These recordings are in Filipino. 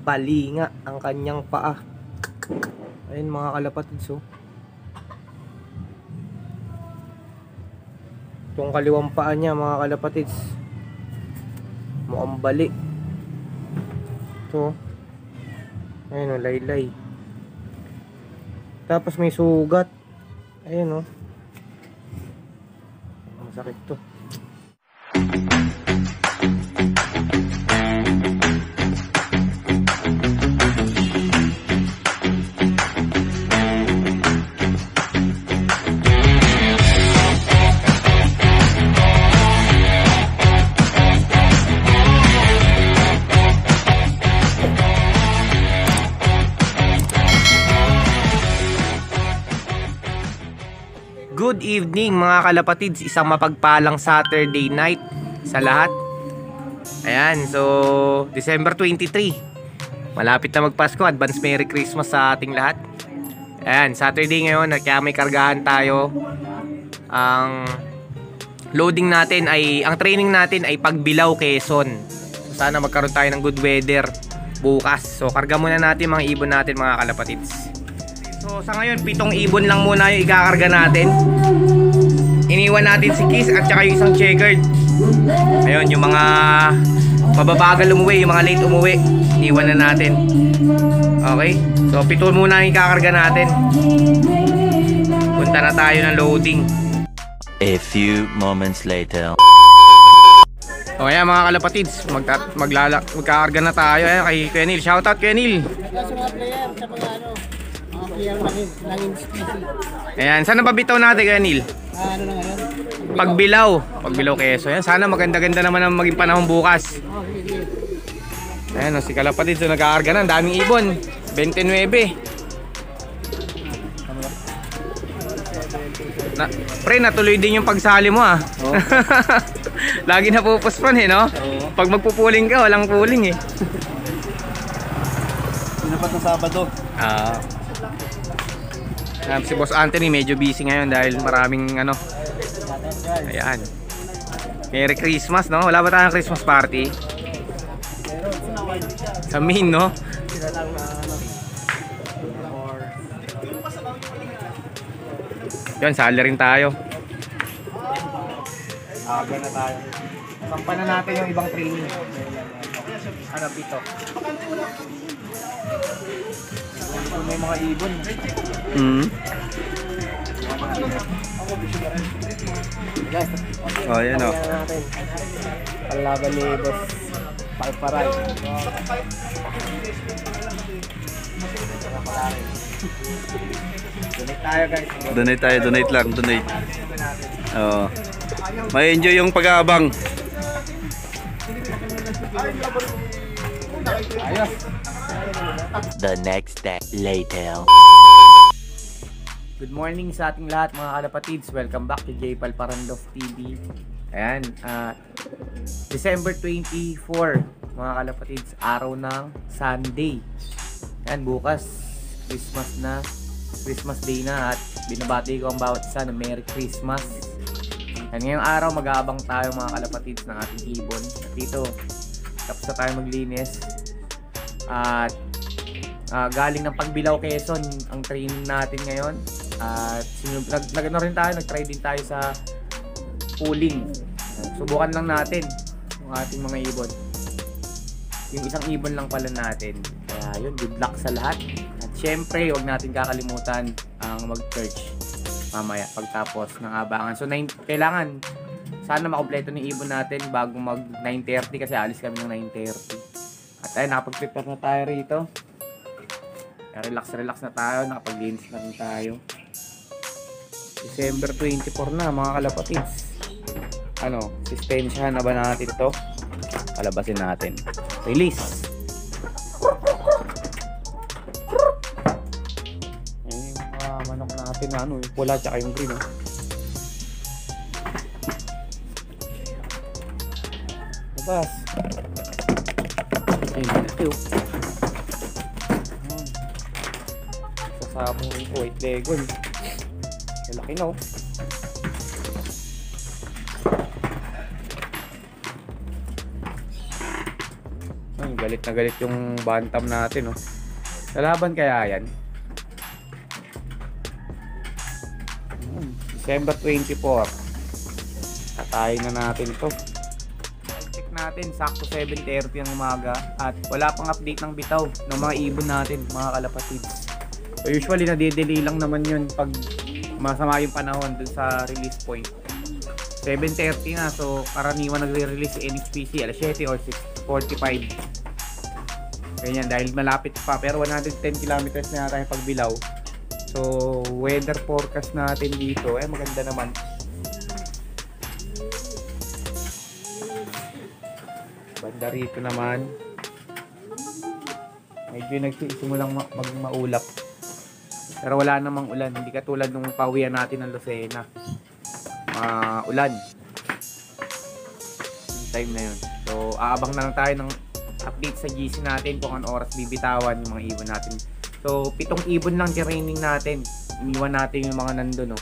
balinga ang kanyang paa. Ayun mga kalapatids, oh. Itong kaliwang paa niya mga kalapatids, mukhang bali. Ito, ayun, oh, laylay. Tapos may sugat. Ayun, oh. Masakit to. Good evening mga kalapatids, isang mapagpalang Saturday night sa lahat. Ayan, so December 23, malapit na magpasko. Advance Merry Christmas sa ating lahat. Ayan, Saturday ngayon, kaya may kargahan tayo. Ang loading natin ay, ang training natin ay Pagbilao, Quezon. So, sana magkaroon tayo ng good weather bukas. So karga muna natin mga ibon natin mga kalapatids. So sa ngayon, 7 ibon lang muna yung ikakarga natin. Iniwan natin si Kiss at saka yung isang checkered. Ayun, yung mga mababagal umuwi, yung mga late umuwi, iwan na natin. Okay, so 7 muna yung ikakarga natin. Punta na tayo ng loading. A few moments later. O ayan mga kalapatids, magkakarga na tayo. Ayan, kay Kuya Neil, shoutout Kuya Neil. Sa mga player, sa mga player ng species. Ayan, saan nababitaw natin Kuya Neil? Ano na ngayon? Pagbilao Quezon. Ayan, sana maganda-ganda naman ang maging panahon bukas. Ayan, si kalapatids, so nagkakarga na, daming ibon. 29. Pre, natuloy din yung pagsali mo ah. Oh. Lagi na pupuspan eh, no? Oh. Pag magpupuling ka, walang puling eh. Sinapat na Sabado. Si Boss Anthony medyo busy ngayon dahil maraming ano. Ayan. Merry Christmas, no? Wala ba tayong Christmas party? Sa main, no? Yan, sali rin tayo. Aga na tayo. Sampan na natin yung ibang training. Ano, pito? May mga ibon. Oh, yan o. Palaban ni Boss Palparay. Donate tayo guys. Donate tayo, donate lang, donate. Oo. May enjoy yung pag-aabang. Ayos. The next day later. Good morning sa ating lahat mga kalapatids. Welcome back to J. Palparandoff TV. Ayan, December 24 mga kalapatids, araw ng Sunday. Ayan, bukas Christmas Day na at binabati ko ang bawat isa na Merry Christmas. Ayan, ngayong araw mag-aabang tayo mga kalapatids ng ating ibon. At dito, tapos na tayo maglinis. At galing ng Pagbilao, Quezon ang training natin ngayon. At nag-try din tayo sa pooling. Subukan lang natin yung ating mga ibon. Yung isang ibon lang pala natin. Kaya yun, good luck sa lahat. At syempre, huwag natin kakalimutan ang mag-search mamaya pagtapos ng abangan. So kailangan sana makompleto ng ibon natin bago mag 9:30 kasi alis kami ng 9:30. At ayun, nakapag-prepare na tayo rito. Relax na tayo, nakapag-linis na rin tayo. December 24 na mga kalapatids. Ano, sistensyahan na ba natin to? Palabasin natin. Release. Ayan yung mga manok natin na ano, yung pula tsaka yung green. Labas. Ayun, ito. Sasabong rin po, white legon. Malaki na oh. Galit na galit yung bantam natin, oh. Lalaban kaya yan? December 24. Tatayin na natin to. Check natin, sakto 7:30 ng umaga at wala pang update ng bitaw ng mga ibon natin, mga kalapatids. So usually nade-delay lang naman yun pag masama yung panahon dun sa release point. 7:30 na, so karaniwan nagre-release si NXPC alas 7 or 6:45. Ganyan, dahil malapit pa, pero 110 kilometers na tayo pagbilaw. So weather forecast natin dito maganda naman. Banda rito naman medyo nagsimulang maulap, pero wala namang ulan, hindi katulad nung pauwian natin ng Lucena. Ulan yung time na yun. So aabang na lang tayo ng update sa GC natin kung anong oras bibitawan yung mga ibon natin. So 7 ibon lang training natin, iniwan natin yung mga nandun, no?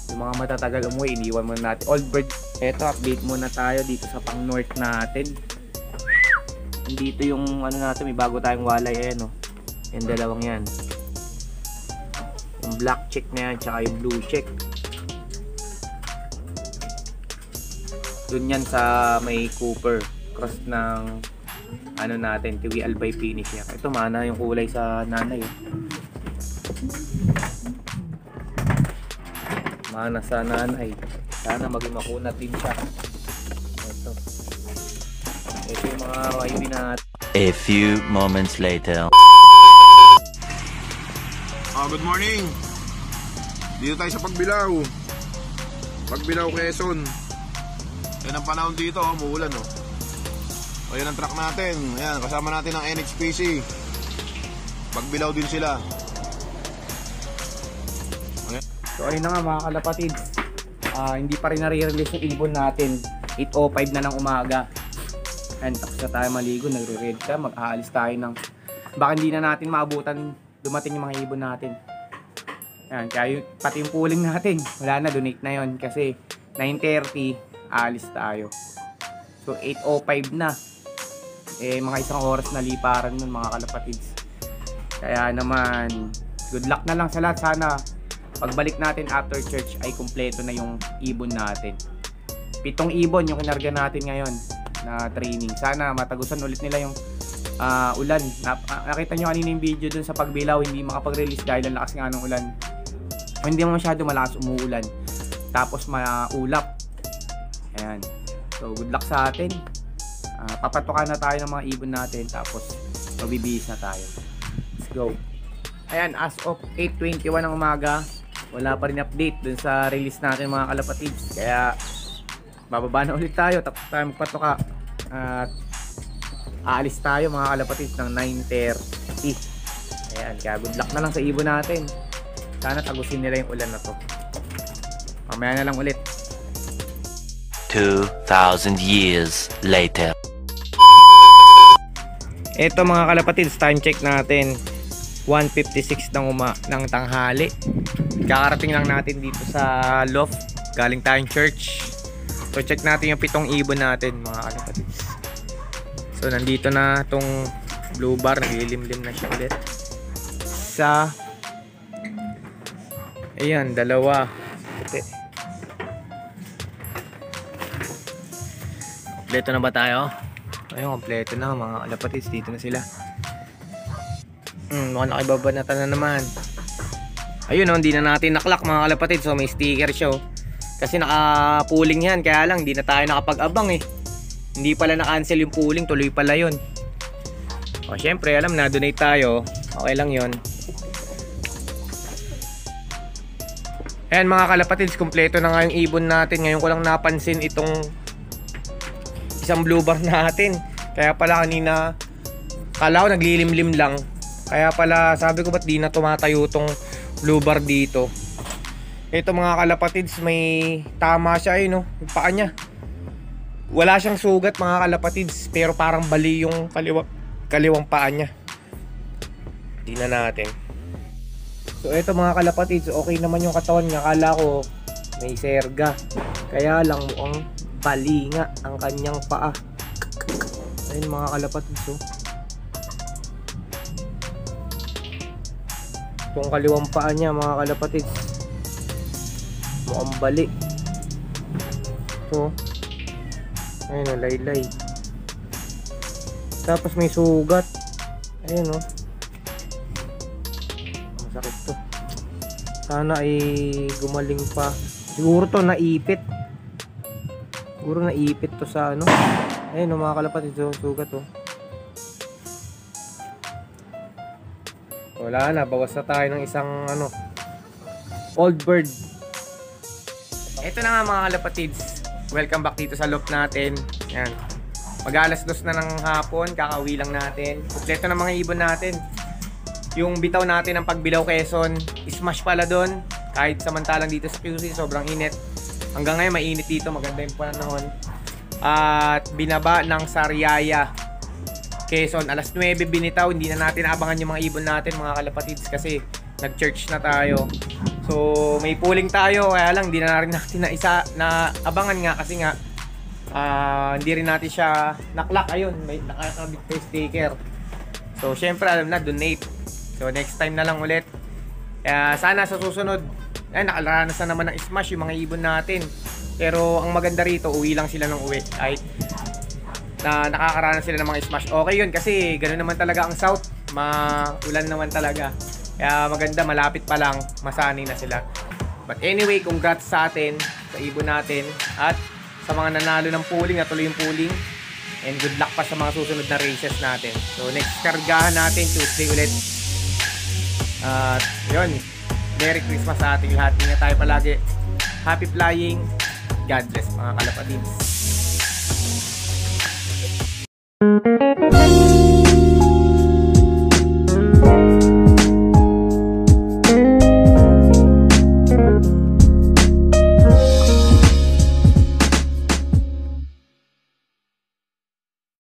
Yung mga matatagal umuwi, iniwan muna natin. Old bird. Eto, update muna tayo dito sa pang north natin. Dito yung ano natin, may bago tayong walay, no? Yung dalawang yan, yung black check na yan tsaka yung blue check. Dun yan sa may Cooper, cross ng ano natin, Tiwi Albay finish yan. Ito mana yung kulay sa nanay, mana sa nanay. Sana maging makunat din siya. Ito yung mga YB natin. A few moments later. Good morning. Dito tayo sa Pagbilao. Pagbilao, Quezon. Yan ang panahon dito, umuulan, oh. O yan ang truck natin. Ayan, kasama natin ang NXPC. Pagbilao din sila. Ayan. So ayun na nga mga kalapatids, hindi pa rin nare-release yung ibon natin. 8:05 na ng umaga. And tapos na tayo maligo, nagre-red ka, mag-aalis tayo ng baka hindi na natin maabutan dumating yung mga ibon natin. Ayan, kaya pati yung pooling natin, wala na, donate na yon kasi 9:30 aalis tayo. So 8:05 na. Mga isang oras na liparan nun mga kalapatids. Kaya naman, good luck na lang sa lahat. Sana pagbalik natin after church ay kumpleto na yung ibon natin. 7 ibon yung kinarga natin ngayon na training. Sana matagusan ulit nila yung ulan. Nakita nyo kanina yung video dun sa Pagbilao, hindi makapag-release dahil ang lakas nga ng ulan. O hindi mo masyado malakas, umuulan. Tapos maulap. Ayan. So good luck sa atin. Papatukan na tayo ng mga ibon natin. Tapos magbibihis na tayo. Let's go. Ayan, as of 8:21 ng umaga, wala pa rin update dun sa release natin mga kalapatids. Kaya bababa na ulit tayo, tapos tayo magpatuka at aalis tayo mga kalapatids ng 9:30. Ayan, kaya good luck na lang sa ibon natin. Sana tagusin nila yung ulan na to. Mamaya na lang ulit. 2,000 years later. Ito mga kalapatids, time check natin 1:56 ng tanghali. Kakarating lang natin dito sa loft, galing tayong church. So check natin yung 7 ibon natin mga kalapatids. So nandito na tong blue bar, naglilimlim na siya ulit. Isa, ayan, dalawa. Kompleto na ba tayo? Ayun, kompleto na mga kalapatids, dito na sila. Mukhang nakibabanatan na naman. Ayun, hindi na natin naklak mga kalapatids. So may sticker siya, kasi naka-pooling yan, kaya lang hindi na tayo nakapag-abang eh. Hindi pala na-cancel yung pooling, tuloy pala yun. O syempre, alam na, donate tayo. Okay lang yun. Ayan mga kalapatids, kompleto na nga yung ibon natin. Ngayon ko lang napansin itong isang blue bar natin. Kaya pala kanina, kala ko naglilimlim lang. Kaya pala sabi ko ba't di na tumatayo tong blue bar dito. Ito mga kalapatids, may tama siya no, yung paa niya. Wala siyang sugat mga kalapatids, pero parang bali yung kaliwang paa niya. Tingnan natin. So ito mga kalapatids, okay naman yung katawan niya. Akala ko may serga, kaya lang mukhang bali nga ang kanyang paa. Ayun mga kalapatids oh. Itong kaliwang paa niya mga kalapatids, mukhang bali. Ito. Ayun oh, laylay. Tapos may sugat. Ayun oh. Masakit to. Sana ay gumaling pa. Siguro to naipit. Siguro naipit to sa ano. Ayun oh, mga kalapatids oh, sugat oh. Wala na, bawas na tayo ng isang ano, old bird. Ito na nga mga kalapatids. Welcome back dito sa loop natin. Yan. Mag-alas 2 na ng hapon, kakauwi lang natin. Kompleto na mga ibon natin. Yung bitaw natin ng Pagbilao Quezon, smash pala doon. Kahit samantalang dito sa QC, sobrang init. Hanggang ngayon mainit dito, maganda yung panahon. At binaba ng Sariaya Quezon, alas 9 binitaw. Hindi na natin abangan yung mga ibon natin mga kalapatids kasi nag-church na tayo. So may pooling tayo, kaya lang hindi na rin natin na abangan nga kasi nga hindi rin natin siya naklak. Ayun, may nakakabit pa sticker. So syempre alam na, donate. So next time na lang ulit. Kaya sana sa susunod nakaranas na naman ng smash yung mga ibon natin. Pero ang maganda rito, uwi lang sila ng uwi. Ay, na nakakaranas sila ng mga smash. Okay yun kasi ganoon naman talaga ang South. Maulan naman talaga. Kaya maganda, malapit pa lang, masanay na sila. But anyway, congrats sa atin, sa ibon natin. At sa mga nanalo ng pooling, natuloy yung pooling. And good luck pa sa mga susunod na races natin. So next kargahan natin, Tuesday ulit. At yun, Merry Christmas sa ating lahat. Ingat tayo palagi. Happy flying. God bless mga kalapatids.